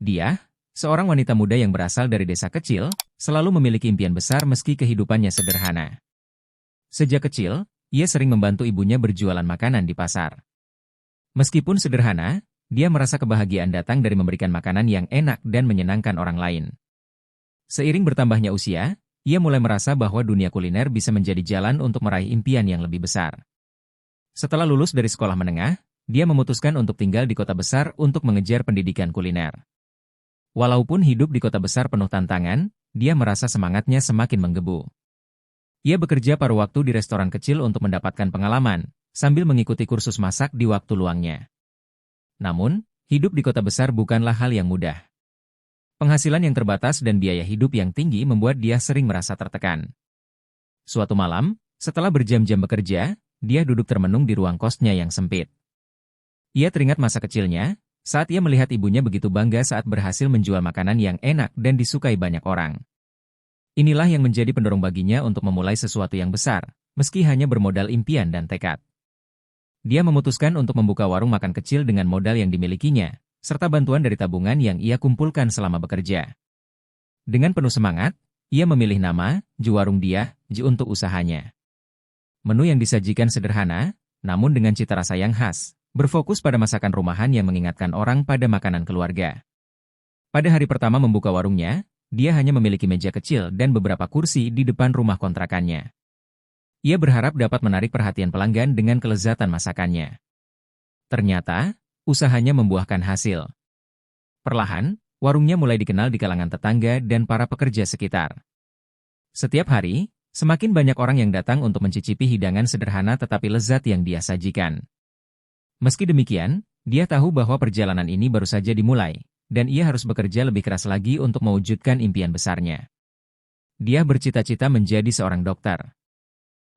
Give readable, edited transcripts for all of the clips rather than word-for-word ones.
Dia, seorang wanita muda yang berasal dari desa kecil, selalu memiliki impian besar meski kehidupannya sederhana. Sejak kecil, ia sering membantu ibunya berjualan makanan di pasar. Meskipun sederhana, dia merasa kebahagiaan datang dari memberikan makanan yang enak dan menyenangkan orang lain. Seiring bertambahnya usia, ia mulai merasa bahwa dunia kuliner bisa menjadi jalan untuk meraih impian yang lebih besar. Setelah lulus dari sekolah menengah, dia memutuskan untuk tinggal di kota besar untuk mengejar pendidikan kuliner. Walaupun hidup di kota besar penuh tantangan, dia merasa semangatnya semakin menggebu. Ia bekerja paruh waktu di restoran kecil untuk mendapatkan pengalaman, sambil mengikuti kursus masak di waktu luangnya. Namun, hidup di kota besar bukanlah hal yang mudah. Penghasilan yang terbatas dan biaya hidup yang tinggi membuat dia sering merasa tertekan. Suatu malam, setelah berjam-jam bekerja, dia duduk termenung di ruang kosnya yang sempit. Ia teringat masa kecilnya, saat ia melihat ibunya begitu bangga saat berhasil menjual makanan yang enak dan disukai banyak orang. Inilah yang menjadi pendorong baginya untuk memulai sesuatu yang besar, meski hanya bermodal impian dan tekad. Dia memutuskan untuk membuka warung makan kecil dengan modal yang dimilikinya, serta bantuan dari tabungan yang ia kumpulkan selama bekerja. Dengan penuh semangat, ia memilih nama, Juwarung Dia, untuk usahanya. Menu yang disajikan sederhana, namun dengan cita rasa yang khas, berfokus pada masakan rumahan yang mengingatkan orang pada makanan keluarga. Pada hari pertama membuka warungnya, dia hanya memiliki meja kecil dan beberapa kursi di depan rumah kontrakannya. Ia berharap dapat menarik perhatian pelanggan dengan kelezatan masakannya. Ternyata, usahanya membuahkan hasil. Perlahan, warungnya mulai dikenal di kalangan tetangga dan para pekerja sekitar. Setiap hari, semakin banyak orang yang datang untuk mencicipi hidangan sederhana tetapi lezat yang dia sajikan. Meski demikian, dia tahu bahwa perjalanan ini baru saja dimulai, dan ia harus bekerja lebih keras lagi untuk mewujudkan impian besarnya. Dia bercita-cita menjadi seorang dokter.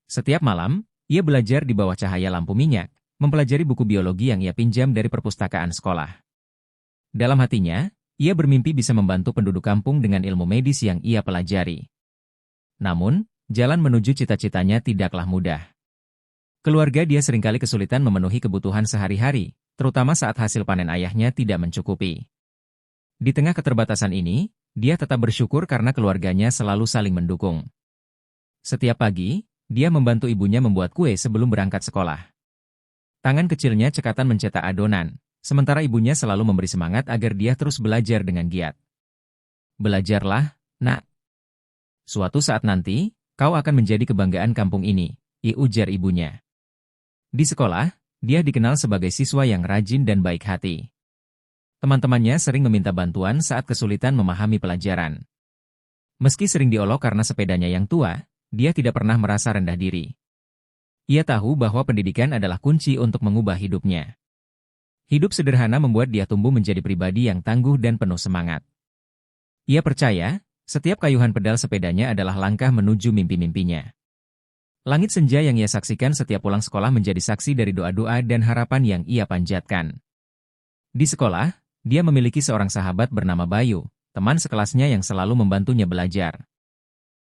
Setiap malam, ia belajar di bawah cahaya lampu minyak, mempelajari buku biologi yang ia pinjam dari perpustakaan sekolah. Dalam hatinya, ia bermimpi bisa membantu penduduk kampung dengan ilmu medis yang ia pelajari. Namun, jalan menuju cita-citanya tidaklah mudah. Keluarga dia seringkali kesulitan memenuhi kebutuhan sehari-hari, terutama saat hasil panen ayahnya tidak mencukupi. Di tengah keterbatasan ini, dia tetap bersyukur karena keluarganya selalu saling mendukung. Setiap pagi, dia membantu ibunya membuat kue sebelum berangkat sekolah. Tangan kecilnya cekatan mencetak adonan, sementara ibunya selalu memberi semangat agar dia terus belajar dengan giat. Belajarlah, nak. Suatu saat nanti, kau akan menjadi kebanggaan kampung ini, ujar ibunya. Di sekolah, dia dikenal sebagai siswa yang rajin dan baik hati. Teman-temannya sering meminta bantuan saat kesulitan memahami pelajaran. Meski sering diolok karena sepedanya yang tua, dia tidak pernah merasa rendah diri. Ia tahu bahwa pendidikan adalah kunci untuk mengubah hidupnya. Hidup sederhana membuat dia tumbuh menjadi pribadi yang tangguh dan penuh semangat. Ia percaya, setiap kayuhan pedal sepedanya adalah langkah menuju mimpi-mimpinya. Langit senja yang ia saksikan setiap pulang sekolah menjadi saksi dari doa-doa dan harapan yang ia panjatkan. Di sekolah, dia memiliki seorang sahabat bernama Bayu, teman sekelasnya yang selalu membantunya belajar.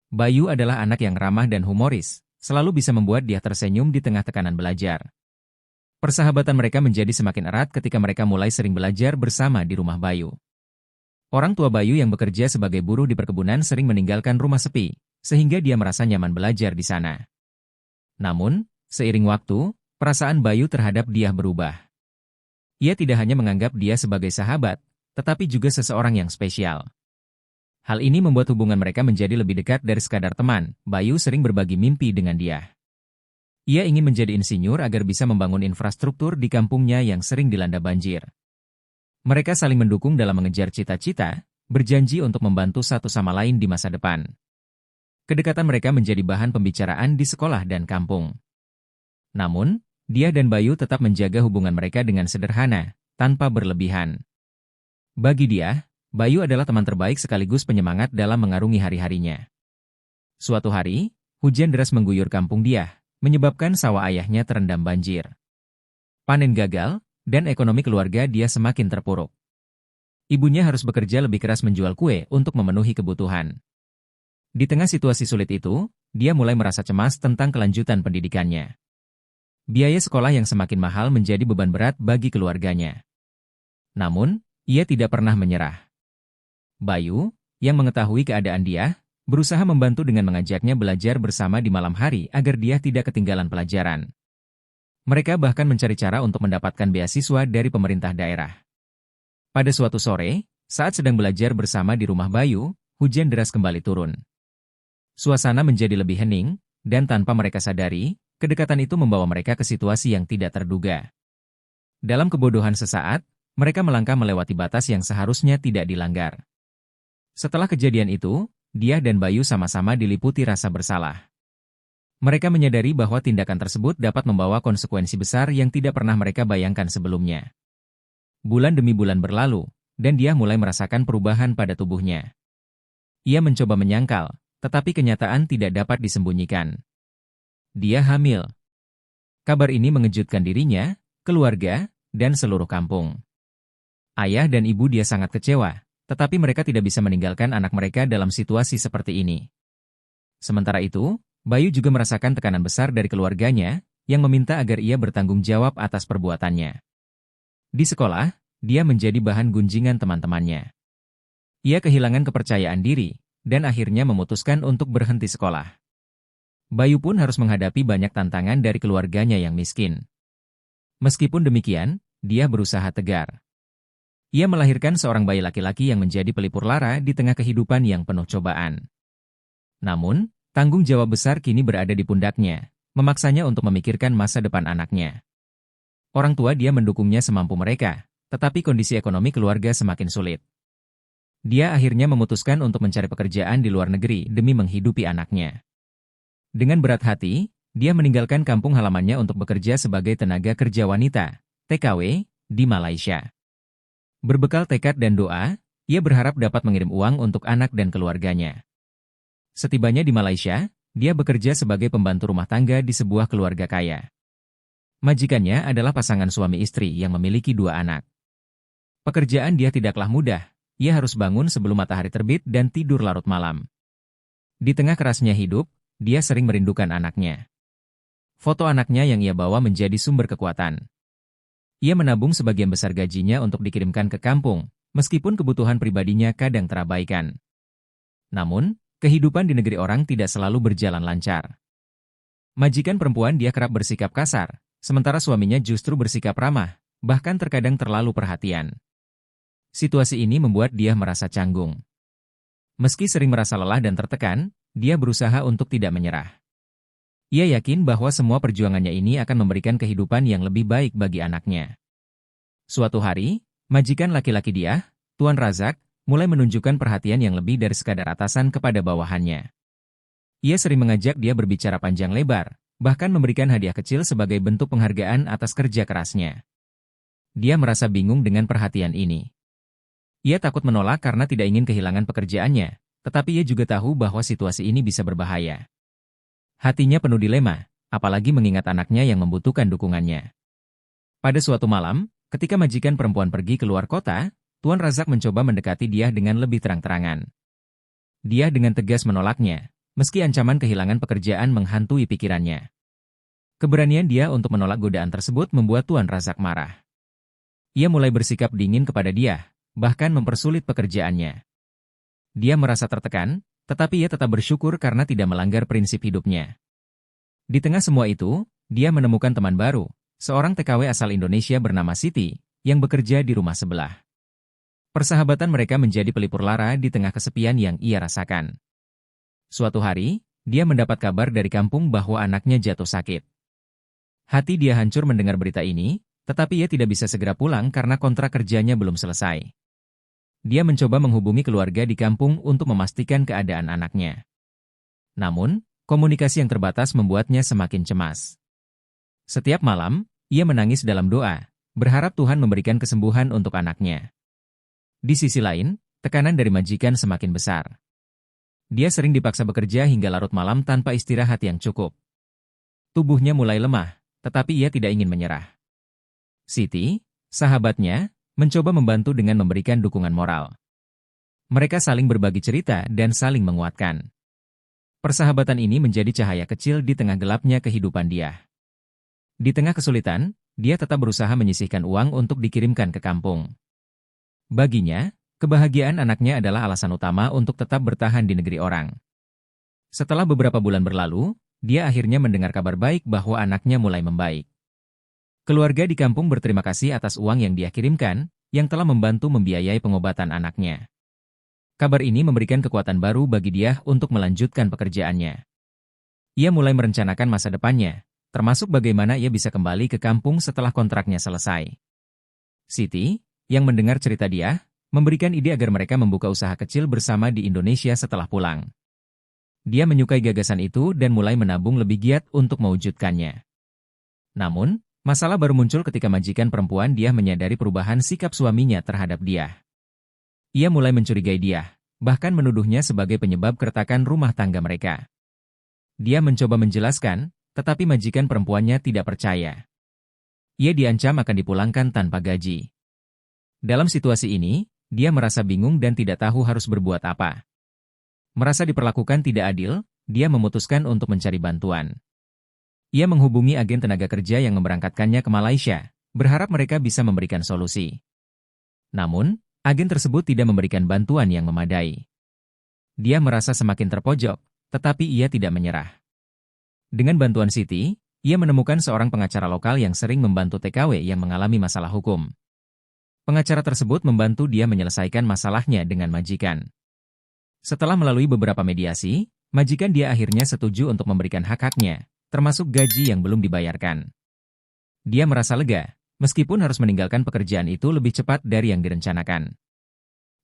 Bayu adalah anak yang ramah dan humoris, selalu bisa membuat dia tersenyum di tengah tekanan belajar. Persahabatan mereka menjadi semakin erat ketika mereka mulai sering belajar bersama di rumah Bayu. Orang tua Bayu yang bekerja sebagai buruh di perkebunan sering meninggalkan rumah sepi, sehingga dia merasa nyaman belajar di sana. Namun, seiring waktu, perasaan Bayu terhadap dia berubah. Ia tidak hanya menganggap dia sebagai sahabat, tetapi juga seseorang yang spesial. Hal ini membuat hubungan mereka menjadi lebih dekat dari sekadar teman. Bayu sering berbagi mimpi dengan dia. Ia ingin menjadi insinyur agar bisa membangun infrastruktur di kampungnya yang sering dilanda banjir. Mereka saling mendukung dalam mengejar cita-cita, berjanji untuk membantu satu sama lain di masa depan. Kedekatan mereka menjadi bahan pembicaraan di sekolah dan kampung. Namun, dia dan Bayu tetap menjaga hubungan mereka dengan sederhana, tanpa berlebihan. Bagi dia, Bayu adalah teman terbaik sekaligus penyemangat dalam mengarungi hari-harinya. Suatu hari, hujan deras mengguyur kampung dia, menyebabkan sawah ayahnya terendam banjir. Panen gagal, dan ekonomi keluarga dia semakin terpuruk. Ibunya harus bekerja lebih keras menjual kue untuk memenuhi kebutuhan. Di tengah situasi sulit itu, dia mulai merasa cemas tentang kelanjutan pendidikannya. Biaya sekolah yang semakin mahal menjadi beban berat bagi keluarganya. Namun, ia tidak pernah menyerah. Bayu, yang mengetahui keadaan dia, berusaha membantu dengan mengajaknya belajar bersama di malam hari agar dia tidak ketinggalan pelajaran. Mereka bahkan mencari cara untuk mendapatkan beasiswa dari pemerintah daerah. Pada suatu sore, saat sedang belajar bersama di rumah Bayu, hujan deras kembali turun. Suasana menjadi lebih hening, dan tanpa mereka sadari, kedekatan itu membawa mereka ke situasi yang tidak terduga. Dalam kebodohan sesaat, mereka melangkah melewati batas yang seharusnya tidak dilanggar. Setelah kejadian itu, dia dan Bayu sama-sama diliputi rasa bersalah. Mereka menyadari bahwa tindakan tersebut dapat membawa konsekuensi besar yang tidak pernah mereka bayangkan sebelumnya. Bulan demi bulan berlalu, dan dia mulai merasakan perubahan pada tubuhnya. Ia mencoba menyangkal, tetapi kenyataan tidak dapat disembunyikan. Dia hamil. Kabar ini mengejutkan dirinya, keluarga, dan seluruh kampung. Ayah dan ibu dia sangat kecewa, tetapi mereka tidak bisa meninggalkan anak mereka dalam situasi seperti ini. Sementara itu, Bayu juga merasakan tekanan besar dari keluarganya, yang meminta agar ia bertanggung jawab atas perbuatannya. Di sekolah, dia menjadi bahan gunjingan teman-temannya. Ia kehilangan kepercayaan diri, dan akhirnya memutuskan untuk berhenti sekolah. Bayu pun harus menghadapi banyak tantangan dari keluarganya yang miskin. Meskipun demikian, dia berusaha tegar. Ia melahirkan seorang bayi laki-laki yang menjadi pelipur lara di tengah kehidupan yang penuh cobaan. Namun, tanggung jawab besar kini berada di pundaknya, memaksanya untuk memikirkan masa depan anaknya. Orang tua dia mendukungnya semampu mereka, tetapi kondisi ekonomi keluarga semakin sulit. Dia akhirnya memutuskan untuk mencari pekerjaan di luar negeri demi menghidupi anaknya. Dengan berat hati, dia meninggalkan kampung halamannya untuk bekerja sebagai tenaga kerja wanita, TKW, di Malaysia. Berbekal tekad dan doa, ia berharap dapat mengirim uang untuk anak dan keluarganya. Setibanya di Malaysia, dia bekerja sebagai pembantu rumah tangga di sebuah keluarga kaya. Majikannya adalah pasangan suami istri yang memiliki 2 anak. Pekerjaan dia tidaklah mudah, ia harus bangun sebelum matahari terbit dan tidur larut malam. Di tengah kerasnya hidup, dia sering merindukan anaknya. Foto anaknya yang ia bawa menjadi sumber kekuatan. Ia menabung sebagian besar gajinya untuk dikirimkan ke kampung, meskipun kebutuhan pribadinya kadang terabaikan. Namun, kehidupan di negeri orang tidak selalu berjalan lancar. Majikan perempuan dia kerap bersikap kasar, sementara suaminya justru bersikap ramah, bahkan terkadang terlalu perhatian. Situasi ini membuat dia merasa canggung. Meski sering merasa lelah dan tertekan, dia berusaha untuk tidak menyerah. Ia yakin bahwa semua perjuangannya ini akan memberikan kehidupan yang lebih baik bagi anaknya. Suatu hari, majikan laki-laki dia, Tuan Razak, mulai menunjukkan perhatian yang lebih dari sekadar atasan kepada bawahannya. Ia sering mengajak dia berbicara panjang lebar, bahkan memberikan hadiah kecil sebagai bentuk penghargaan atas kerja kerasnya. Dia merasa bingung dengan perhatian ini. Ia takut menolak karena tidak ingin kehilangan pekerjaannya, tetapi ia juga tahu bahwa situasi ini bisa berbahaya. Hatinya penuh dilema, apalagi mengingat anaknya yang membutuhkan dukungannya. Pada suatu malam, ketika majikan perempuan pergi keluar kota, Tuan Razak mencoba mendekati dia dengan lebih terang-terangan. Dia dengan tegas menolaknya, meski ancaman kehilangan pekerjaan menghantui pikirannya. Keberanian dia untuk menolak godaan tersebut membuat Tuan Razak marah. Ia mulai bersikap dingin kepada dia, bahkan mempersulit pekerjaannya. Dia merasa tertekan, tetapi ia tetap bersyukur karena tidak melanggar prinsip hidupnya. Di tengah semua itu, dia menemukan teman baru, seorang TKW asal Indonesia bernama Siti, yang bekerja di rumah sebelah. Persahabatan mereka menjadi pelipur lara di tengah kesepian yang ia rasakan. Suatu hari, dia mendapat kabar dari kampung bahwa anaknya jatuh sakit. Hati dia hancur mendengar berita ini, tetapi ia tidak bisa segera pulang karena kontrak kerjanya belum selesai. Dia mencoba menghubungi keluarga di kampung untuk memastikan keadaan anaknya. Namun, komunikasi yang terbatas membuatnya semakin cemas. Setiap malam, ia menangis dalam doa, berharap Tuhan memberikan kesembuhan untuk anaknya. Di sisi lain, tekanan dari majikan semakin besar. Dia sering dipaksa bekerja hingga larut malam tanpa istirahat yang cukup. Tubuhnya mulai lemah, tetapi ia tidak ingin menyerah. Siti, sahabatnya, mencoba membantu dengan memberikan dukungan moral. Mereka saling berbagi cerita dan saling menguatkan. Persahabatan ini menjadi cahaya kecil di tengah gelapnya kehidupan dia. Di tengah kesulitan, dia tetap berusaha menyisihkan uang untuk dikirimkan ke kampung. Baginya, Kebahagiaan anaknya adalah alasan utama untuk tetap bertahan di negeri orang. Setelah beberapa bulan berlalu, dia akhirnya mendengar kabar baik bahwa anaknya mulai membaik. Keluarga di kampung berterima kasih atas uang yang dia kirimkan, yang telah membantu membiayai pengobatan anaknya. Kabar ini memberikan kekuatan baru bagi dia untuk melanjutkan pekerjaannya. Ia mulai merencanakan masa depannya, termasuk bagaimana ia bisa kembali ke kampung setelah kontraknya selesai. Siti, yang mendengar cerita dia, memberikan ide agar mereka membuka usaha kecil bersama di Indonesia setelah pulang. Dia menyukai gagasan itu dan mulai menabung lebih giat untuk mewujudkannya. Namun, masalah baru muncul ketika majikan perempuan dia menyadari perubahan sikap suaminya terhadap dia. Ia mulai mencurigai dia, bahkan menuduhnya sebagai penyebab keretakan rumah tangga mereka. Dia mencoba menjelaskan, tetapi majikan perempuannya tidak percaya. Ia diancam akan dipulangkan tanpa gaji. Dalam situasi ini, dia merasa bingung dan tidak tahu harus berbuat apa. Merasa diperlakukan tidak adil, dia memutuskan untuk mencari bantuan. Ia menghubungi agen tenaga kerja yang memberangkatkannya ke Malaysia, berharap mereka bisa memberikan solusi. Namun, agen tersebut tidak memberikan bantuan yang memadai. Dia merasa semakin terpojok, tetapi ia tidak menyerah. Dengan bantuan Siti, ia menemukan seorang pengacara lokal yang sering membantu TKW yang mengalami masalah hukum. Pengacara tersebut membantu dia menyelesaikan masalahnya dengan majikan. Setelah melalui beberapa mediasi, majikan dia akhirnya setuju untuk memberikan hak-haknya, termasuk gaji yang belum dibayarkan. Dia merasa lega, meskipun harus meninggalkan pekerjaan itu lebih cepat dari yang direncanakan.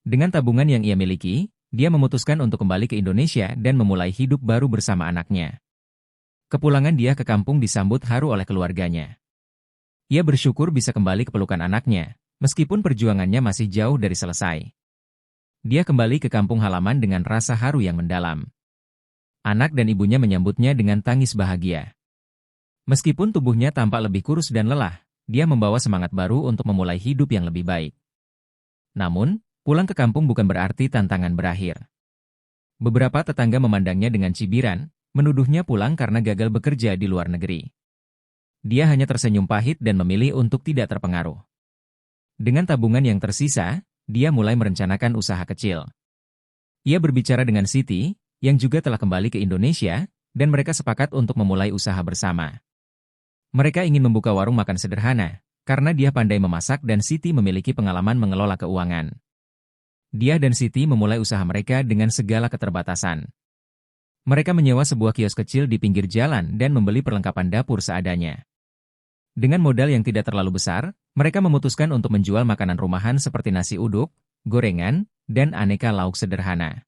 Dengan tabungan yang ia miliki, dia memutuskan untuk kembali ke Indonesia dan memulai hidup baru bersama anaknya. Kepulangan dia ke kampung disambut haru oleh keluarganya. Ia bersyukur bisa kembali ke pelukan anaknya, meskipun perjuangannya masih jauh dari selesai. Dia kembali ke kampung halaman dengan rasa haru yang mendalam. Anak dan ibunya menyambutnya dengan tangis bahagia. Meskipun tubuhnya tampak lebih kurus dan lelah, dia membawa semangat baru untuk memulai hidup yang lebih baik. Namun, pulang ke kampung bukan berarti tantangan berakhir. Beberapa tetangga memandangnya dengan cibiran, menuduhnya pulang karena gagal bekerja di luar negeri. Dia hanya tersenyum pahit dan memilih untuk tidak terpengaruh. Dengan tabungan yang tersisa, dia mulai merencanakan usaha kecil. Ia berbicara dengan Siti, yang juga telah kembali ke Indonesia, dan mereka sepakat untuk memulai usaha bersama. Mereka ingin membuka warung makan sederhana, karena dia pandai memasak dan Siti memiliki pengalaman mengelola keuangan. Dia dan Siti memulai usaha mereka dengan segala keterbatasan. Mereka menyewa sebuah kios kecil di pinggir jalan dan membeli perlengkapan dapur seadanya. Dengan modal yang tidak terlalu besar, mereka memutuskan untuk menjual makanan rumahan seperti nasi uduk, gorengan, dan aneka lauk sederhana.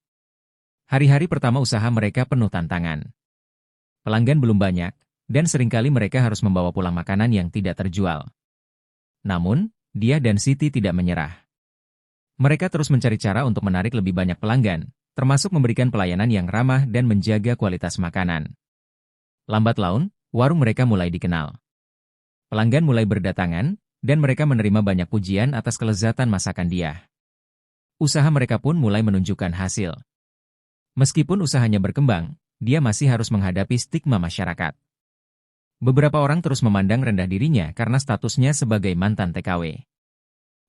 Hari-hari pertama usaha mereka penuh tantangan. Pelanggan belum banyak, dan seringkali mereka harus membawa pulang makanan yang tidak terjual. Namun, dia dan Siti tidak menyerah. Mereka terus mencari cara untuk menarik lebih banyak pelanggan, termasuk memberikan pelayanan yang ramah dan menjaga kualitas makanan. Lambat laun, warung mereka mulai dikenal. Pelanggan mulai berdatangan, dan mereka menerima banyak pujian atas kelezatan masakan dia. Usaha mereka pun mulai menunjukkan hasil. Meskipun usahanya berkembang, dia masih harus menghadapi stigma masyarakat. Beberapa orang terus memandang rendah dirinya karena statusnya sebagai mantan TKW.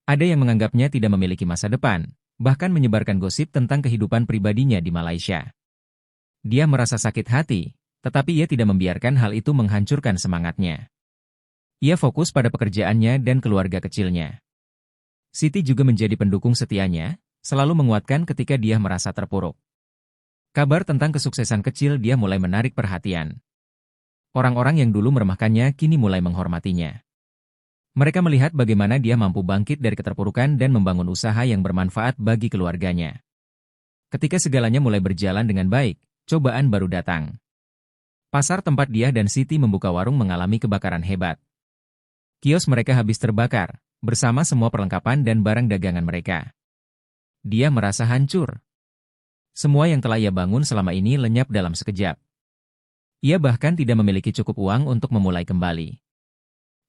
Ada yang menganggapnya tidak memiliki masa depan, bahkan menyebarkan gosip tentang kehidupan pribadinya di Malaysia. Dia merasa sakit hati, tetapi ia tidak membiarkan hal itu menghancurkan semangatnya. Ia fokus pada pekerjaannya dan keluarga kecilnya. Siti juga menjadi pendukung setianya, selalu menguatkan ketika dia merasa terpuruk. Kabar tentang kesuksesan kecil dia mulai menarik perhatian. Orang-orang yang dulu meremehkannya kini mulai menghormatinya. Mereka melihat bagaimana dia mampu bangkit dari keterpurukan dan membangun usaha yang bermanfaat bagi keluarganya. Ketika segalanya mulai berjalan dengan baik, cobaan baru datang. Pasar tempat dia dan Siti membuka warung mengalami kebakaran hebat. Kios mereka habis terbakar, bersama semua perlengkapan dan barang dagangan mereka. Dia merasa hancur. Semua yang telah ia bangun selama ini lenyap dalam sekejap. Ia bahkan tidak memiliki cukup uang untuk memulai kembali.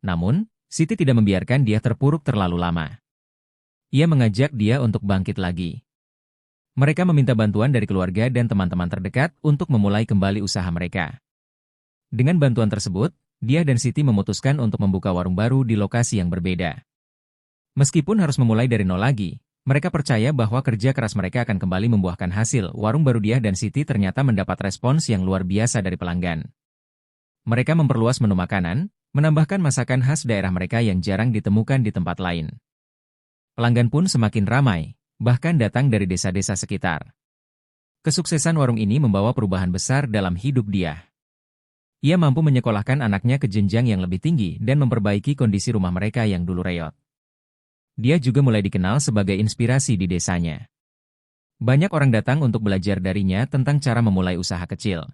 Namun, Siti tidak membiarkan dia terpuruk terlalu lama. Ia mengajak dia untuk bangkit lagi. Mereka meminta bantuan dari keluarga dan teman-teman terdekat untuk memulai kembali usaha mereka. Dengan bantuan tersebut, dia dan Siti memutuskan untuk membuka warung baru di lokasi yang berbeda. Meskipun harus memulai dari nol lagi, Mereka percaya bahwa kerja keras mereka akan kembali membuahkan hasil. Warung baru Diah dan Siti ternyata mendapat respons yang luar biasa dari pelanggan. Mereka memperluas menu makanan, menambahkan masakan khas daerah mereka yang jarang ditemukan di tempat lain. Pelanggan pun semakin ramai, bahkan datang dari desa-desa sekitar. Kesuksesan warung ini membawa perubahan besar dalam hidup Diah. Ia mampu menyekolahkan anaknya ke jenjang yang lebih tinggi dan memperbaiki kondisi rumah mereka yang dulu reot. Dia juga mulai dikenal sebagai inspirasi di desanya. Banyak orang datang untuk belajar darinya tentang cara memulai usaha kecil.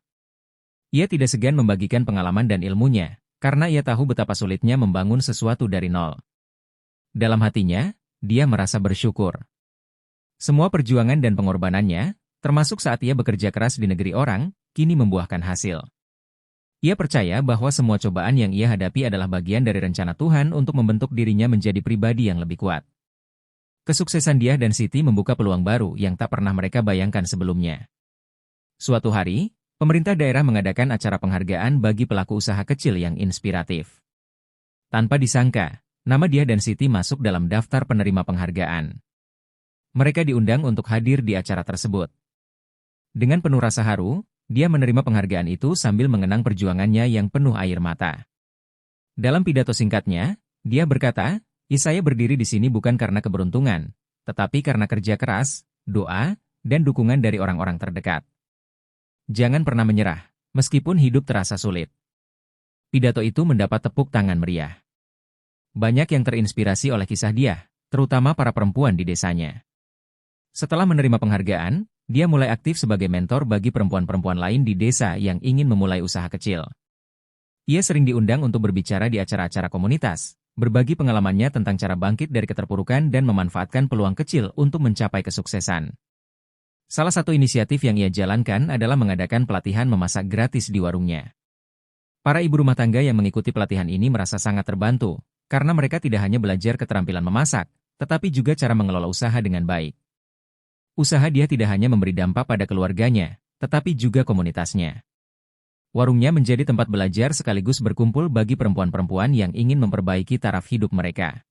Ia tidak segan membagikan pengalaman dan ilmunya, karena ia tahu betapa sulitnya membangun sesuatu dari nol. Dalam hatinya, dia merasa bersyukur. Semua perjuangan dan pengorbanannya, termasuk saat ia bekerja keras di negeri orang, kini membuahkan hasil. Ia percaya bahwa semua cobaan yang ia hadapi adalah bagian dari rencana Tuhan untuk membentuk dirinya menjadi pribadi yang lebih kuat. Kesuksesan Diah dan Siti membuka peluang baru yang tak pernah mereka bayangkan sebelumnya. Suatu hari, pemerintah daerah mengadakan acara penghargaan bagi pelaku usaha kecil yang inspiratif. Tanpa disangka, nama Diah dan Siti masuk dalam daftar penerima penghargaan. Mereka diundang untuk hadir di acara tersebut. Dengan penuh rasa haru, dia menerima penghargaan itu sambil mengenang perjuangannya yang penuh air mata. Dalam pidato singkatnya, dia berkata, "Saya berdiri di sini bukan karena keberuntungan, tetapi karena kerja keras, doa, dan dukungan dari orang-orang terdekat. Jangan pernah menyerah, meskipun hidup terasa sulit." Pidato itu mendapat tepuk tangan meriah. Banyak yang terinspirasi oleh kisah dia, terutama para perempuan di desanya. Setelah menerima penghargaan, dia mulai aktif sebagai mentor bagi perempuan-perempuan lain di desa yang ingin memulai usaha kecil. Ia sering diundang untuk berbicara di acara-acara komunitas, berbagi pengalamannya tentang cara bangkit dari keterpurukan dan memanfaatkan peluang kecil untuk mencapai kesuksesan. Salah satu inisiatif yang ia jalankan adalah mengadakan pelatihan memasak gratis di warungnya. Para ibu rumah tangga yang mengikuti pelatihan ini merasa sangat terbantu, karena mereka tidak hanya belajar keterampilan memasak, tetapi juga cara mengelola usaha dengan baik. Usaha dia tidak hanya memberi dampak pada keluarganya, tetapi juga komunitasnya. Warungnya menjadi tempat belajar sekaligus berkumpul bagi perempuan-perempuan yang ingin memperbaiki taraf hidup mereka.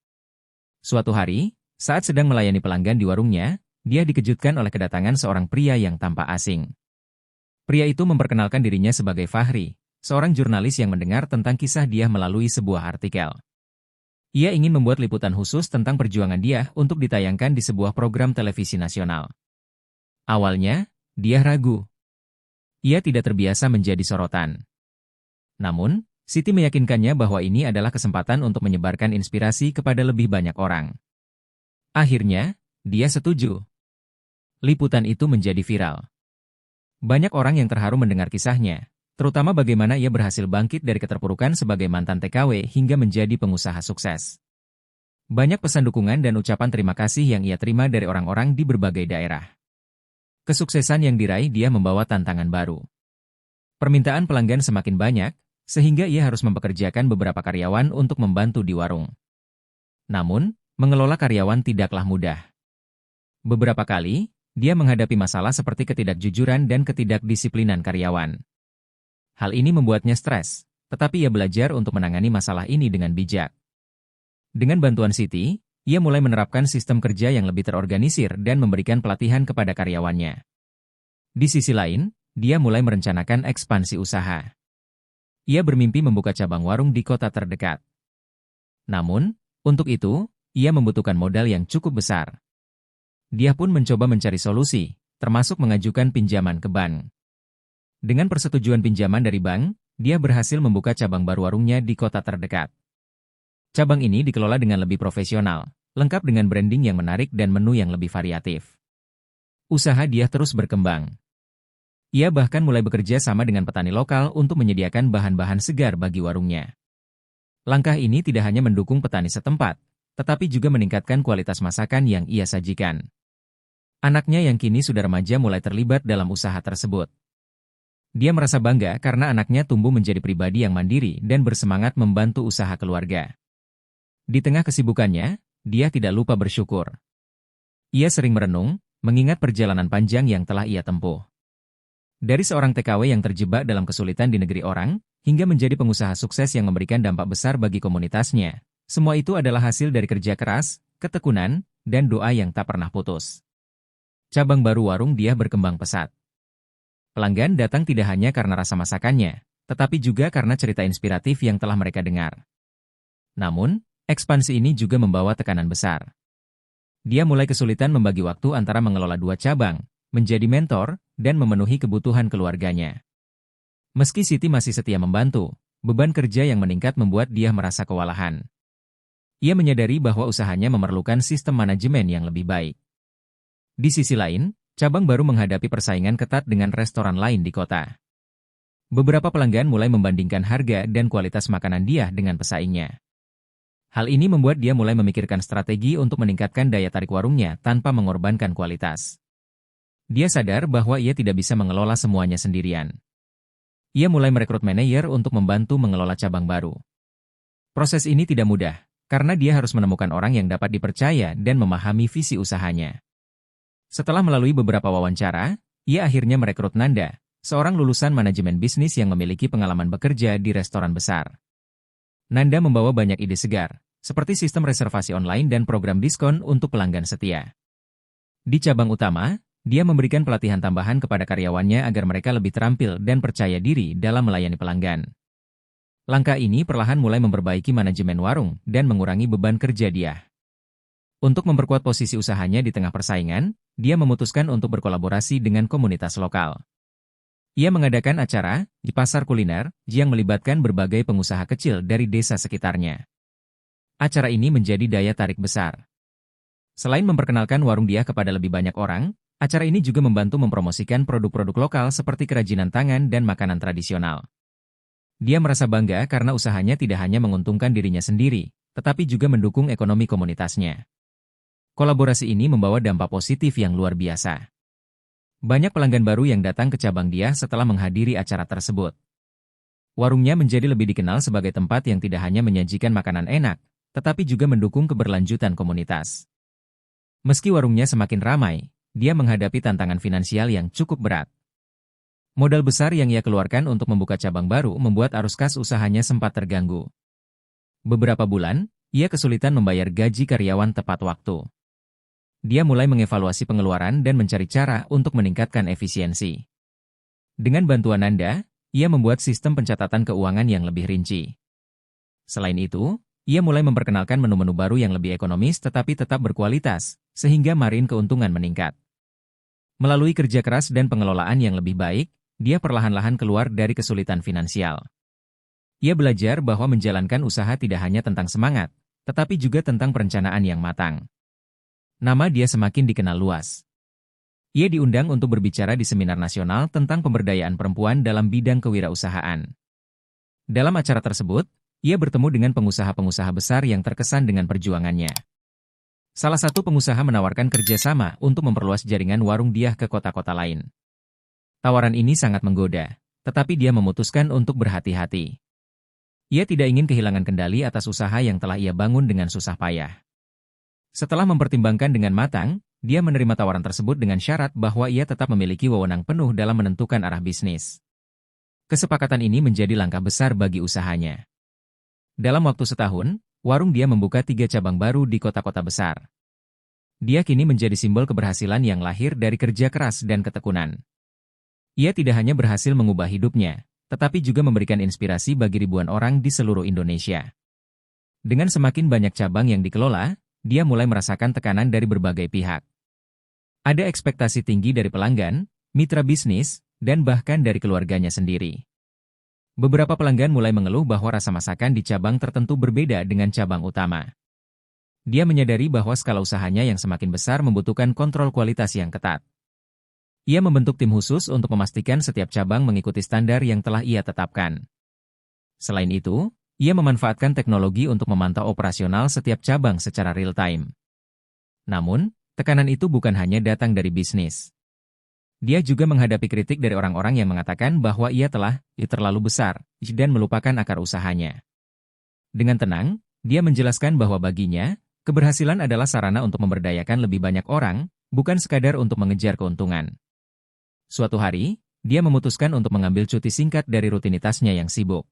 Suatu hari, saat sedang melayani pelanggan di warungnya, dia dikejutkan oleh kedatangan seorang pria yang tampak asing. Pria itu memperkenalkan dirinya sebagai Fahri, seorang jurnalis yang mendengar tentang kisah dia melalui sebuah artikel. Ia ingin membuat liputan khusus tentang perjuangan dia untuk ditayangkan di sebuah program televisi nasional. Awalnya, dia ragu. Ia tidak terbiasa menjadi sorotan. Namun, Siti meyakinkannya bahwa ini adalah kesempatan untuk menyebarkan inspirasi kepada lebih banyak orang. Akhirnya, dia setuju. Liputan itu menjadi viral. Banyak orang yang terharu mendengar kisahnya, terutama bagaimana ia berhasil bangkit dari keterpurukan sebagai mantan TKW hingga menjadi pengusaha sukses. Banyak pesan dukungan dan ucapan terima kasih yang ia terima dari orang-orang di berbagai daerah. Kesuksesan yang diraih dia membawa tantangan baru. Permintaan pelanggan semakin banyak, sehingga ia harus mempekerjakan beberapa karyawan untuk membantu di warung. Namun, mengelola karyawan tidaklah mudah. Beberapa kali, dia menghadapi masalah seperti ketidakjujuran dan ketidakdisiplinan karyawan. Hal ini membuatnya stres, tetapi ia belajar untuk menangani masalah ini dengan bijak. Dengan bantuan Siti, ia mulai menerapkan sistem kerja yang lebih terorganisir dan memberikan pelatihan kepada karyawannya. Di sisi lain, dia mulai merencanakan ekspansi usaha. Ia bermimpi membuka cabang warung di kota terdekat. Namun, untuk itu, ia membutuhkan modal yang cukup besar. Dia pun mencoba mencari solusi, termasuk mengajukan pinjaman ke bank. Dengan persetujuan pinjaman dari bank, dia berhasil membuka cabang baru warungnya di kota terdekat. Cabang ini dikelola dengan lebih profesional, lengkap dengan branding yang menarik dan menu yang lebih variatif. Usaha dia terus berkembang. Ia bahkan mulai bekerja sama dengan petani lokal untuk menyediakan bahan-bahan segar bagi warungnya. Langkah ini tidak hanya mendukung petani setempat, tetapi juga meningkatkan kualitas masakan yang ia sajikan. Anaknya yang kini sudah remaja mulai terlibat dalam usaha tersebut. Dia merasa bangga karena anaknya tumbuh menjadi pribadi yang mandiri dan bersemangat membantu usaha keluarga. Di tengah kesibukannya, dia tidak lupa bersyukur. Ia sering merenung, mengingat perjalanan panjang yang telah ia tempuh. Dari seorang TKW yang terjebak dalam kesulitan di negeri orang, hingga menjadi pengusaha sukses yang memberikan dampak besar bagi komunitasnya, semua itu adalah hasil dari kerja keras, ketekunan, dan doa yang tak pernah putus. Cabang baru warung dia berkembang pesat. Pelanggan datang tidak hanya karena rasa masakannya, tetapi juga karena cerita inspiratif yang telah mereka dengar. Namun, ekspansi ini juga membawa tekanan besar. Dia mulai kesulitan membagi waktu antara mengelola dua cabang, menjadi mentor, dan memenuhi kebutuhan keluarganya. Meski Siti masih setia membantu, beban kerja yang meningkat membuat dia merasa kewalahan. Ia menyadari bahwa usahanya memerlukan sistem manajemen yang lebih baik. Di sisi lain, cabang baru menghadapi persaingan ketat dengan restoran lain di kota. Beberapa pelanggan mulai membandingkan harga dan kualitas makanan dia dengan pesaingnya. Hal ini membuat dia mulai memikirkan strategi untuk meningkatkan daya tarik warungnya tanpa mengorbankan kualitas. Dia sadar bahwa ia tidak bisa mengelola semuanya sendirian. Ia mulai merekrut manajer untuk membantu mengelola cabang baru. Proses ini tidak mudah, karena dia harus menemukan orang yang dapat dipercaya dan memahami visi usahanya. Setelah melalui beberapa wawancara, ia akhirnya merekrut Nanda, seorang lulusan manajemen bisnis yang memiliki pengalaman bekerja di restoran besar. Nanda membawa banyak ide segar, seperti sistem reservasi online dan program diskon untuk pelanggan setia. Di cabang utama, dia memberikan pelatihan tambahan kepada karyawannya agar mereka lebih terampil dan percaya diri dalam melayani pelanggan. Langkah ini perlahan mulai memperbaiki manajemen warung dan mengurangi beban kerja dia. Untuk memperkuat posisi usahanya di tengah persaingan, dia memutuskan untuk berkolaborasi dengan komunitas lokal. Ia mengadakan acara di pasar kuliner yang melibatkan berbagai pengusaha kecil dari desa sekitarnya. Acara ini menjadi daya tarik besar. Selain memperkenalkan warung dia kepada lebih banyak orang, acara ini juga membantu mempromosikan produk-produk lokal seperti kerajinan tangan dan makanan tradisional. Dia merasa bangga karena usahanya tidak hanya menguntungkan dirinya sendiri, tetapi juga mendukung ekonomi komunitasnya. Kolaborasi ini membawa dampak positif yang luar biasa. Banyak pelanggan baru yang datang ke cabang dia setelah menghadiri acara tersebut. Warungnya menjadi lebih dikenal sebagai tempat yang tidak hanya menyajikan makanan enak, tetapi juga mendukung keberlanjutan komunitas. Meski warungnya semakin ramai, dia menghadapi tantangan finansial yang cukup berat. Modal besar yang ia keluarkan untuk membuka cabang baru membuat arus kas usahanya sempat terganggu. Beberapa bulan, ia kesulitan membayar gaji karyawan tepat waktu. Dia mulai mengevaluasi pengeluaran dan mencari cara untuk meningkatkan efisiensi. Dengan bantuan Nanda, ia membuat sistem pencatatan keuangan yang lebih rinci. Selain itu, ia mulai memperkenalkan menu-menu baru yang lebih ekonomis tetapi tetap berkualitas, sehingga margin keuntungan meningkat. Melalui kerja keras dan pengelolaan yang lebih baik, dia perlahan-lahan keluar dari kesulitan finansial. Ia belajar bahwa menjalankan usaha tidak hanya tentang semangat, tetapi juga tentang perencanaan yang matang. Nama dia semakin dikenal luas. Ia diundang untuk berbicara di seminar nasional tentang pemberdayaan perempuan dalam bidang kewirausahaan. Dalam acara tersebut, ia bertemu dengan pengusaha-pengusaha besar yang terkesan dengan perjuangannya. Salah satu pengusaha menawarkan kerjasama untuk memperluas jaringan warung dia ke kota-kota lain. Tawaran ini sangat menggoda, tetapi dia memutuskan untuk berhati-hati. Ia tidak ingin kehilangan kendali atas usaha yang telah ia bangun dengan susah payah. Setelah mempertimbangkan dengan matang, dia menerima tawaran tersebut dengan syarat bahwa ia tetap memiliki wewenang penuh dalam menentukan arah bisnis. Kesepakatan ini menjadi langkah besar bagi usahanya. Dalam waktu setahun, warung dia membuka 3 cabang baru di kota-kota besar. Dia kini menjadi simbol keberhasilan yang lahir dari kerja keras dan ketekunan. Ia tidak hanya berhasil mengubah hidupnya, tetapi juga memberikan inspirasi bagi ribuan orang di seluruh Indonesia. Dengan semakin banyak cabang yang dikelola, dia mulai merasakan tekanan dari berbagai pihak. Ada ekspektasi tinggi dari pelanggan, mitra bisnis, dan bahkan dari keluarganya sendiri. Beberapa pelanggan mulai mengeluh bahwa rasa masakan di cabang tertentu berbeda dengan cabang utama. Dia menyadari bahwa skala usahanya yang semakin besar membutuhkan kontrol kualitas yang ketat. Ia membentuk tim khusus untuk memastikan setiap cabang mengikuti standar yang telah ia tetapkan. Selain itu, ia memanfaatkan teknologi untuk memantau operasional setiap cabang secara real-time. Namun, tekanan itu bukan hanya datang dari bisnis. Dia juga menghadapi kritik dari orang-orang yang mengatakan bahwa ia telah terlalu besar dan melupakan akar usahanya. Dengan tenang, dia menjelaskan bahwa baginya, keberhasilan adalah sarana untuk memberdayakan lebih banyak orang, bukan sekadar untuk mengejar keuntungan. Suatu hari, dia memutuskan untuk mengambil cuti singkat dari rutinitasnya yang sibuk.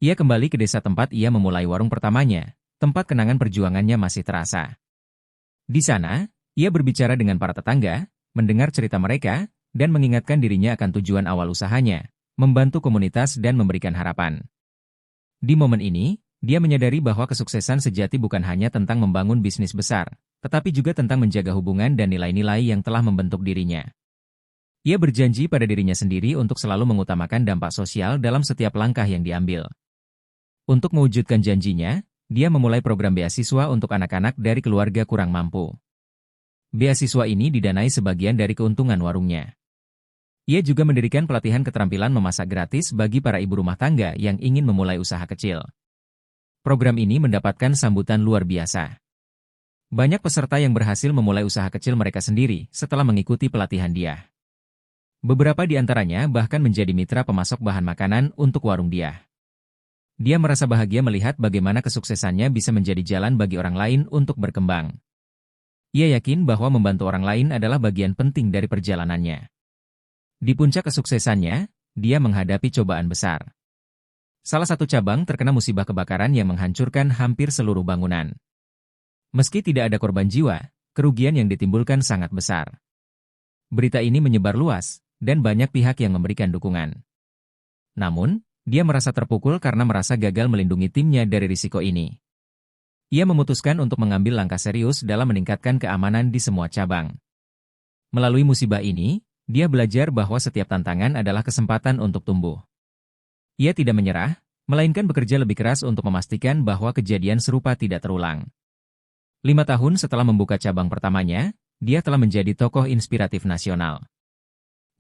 Ia kembali ke desa tempat ia memulai warung pertamanya, tempat kenangan perjuangannya masih terasa. Di sana, ia berbicara dengan para tetangga, mendengar cerita mereka, dan mengingatkan dirinya akan tujuan awal usahanya, membantu komunitas dan memberikan harapan. Di momen ini, dia menyadari bahwa kesuksesan sejati bukan hanya tentang membangun bisnis besar, tetapi juga tentang menjaga hubungan dan nilai-nilai yang telah membentuk dirinya. Ia berjanji pada dirinya sendiri untuk selalu mengutamakan dampak sosial dalam setiap langkah yang diambil. Untuk mewujudkan janjinya, dia memulai program beasiswa untuk anak-anak dari keluarga kurang mampu. Beasiswa ini didanai sebagian dari keuntungan warungnya. Ia juga mendirikan pelatihan keterampilan memasak gratis bagi para ibu rumah tangga yang ingin memulai usaha kecil. Program ini mendapatkan sambutan luar biasa. Banyak peserta yang berhasil memulai usaha kecil mereka sendiri setelah mengikuti pelatihan dia. Beberapa di antaranya bahkan menjadi mitra pemasok bahan makanan untuk warung dia. Dia merasa bahagia melihat bagaimana kesuksesannya bisa menjadi jalan bagi orang lain untuk berkembang. Ia yakin bahwa membantu orang lain adalah bagian penting dari perjalanannya. Di puncak kesuksesannya, dia menghadapi cobaan besar. Salah satu cabang terkena musibah kebakaran yang menghancurkan hampir seluruh bangunan. Meski tidak ada korban jiwa, kerugian yang ditimbulkan sangat besar. Berita ini menyebar luas, dan banyak pihak yang memberikan dukungan. Namun, dia merasa terpukul karena merasa gagal melindungi timnya dari risiko ini. Ia memutuskan untuk mengambil langkah serius dalam meningkatkan keamanan di semua cabang. Melalui musibah ini, dia belajar bahwa setiap tantangan adalah kesempatan untuk tumbuh. Ia tidak menyerah, melainkan bekerja lebih keras untuk memastikan bahwa kejadian serupa tidak terulang. 5 tahun setelah membuka cabang pertamanya, dia telah menjadi tokoh inspiratif nasional.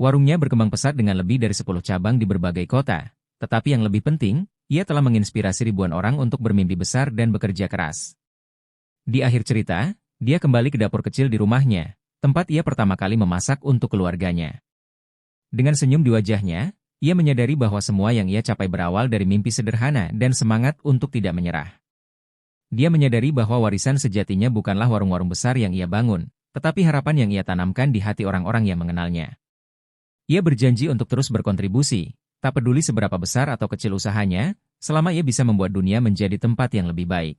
Warungnya berkembang pesat dengan lebih dari 10 cabang di berbagai kota, tetapi yang lebih penting, ia telah menginspirasi ribuan orang untuk bermimpi besar dan bekerja keras. Di akhir cerita, dia kembali ke dapur kecil di rumahnya, tempat ia pertama kali memasak untuk keluarganya. Dengan senyum di wajahnya, ia menyadari bahwa semua yang ia capai berawal dari mimpi sederhana dan semangat untuk tidak menyerah. Dia menyadari bahwa warisan sejatinya bukanlah warung-warung besar yang ia bangun, tetapi harapan yang ia tanamkan di hati orang-orang yang mengenalnya. Ia berjanji untuk terus berkontribusi, tak peduli seberapa besar atau kecil usahanya, selama ia bisa membuat dunia menjadi tempat yang lebih baik.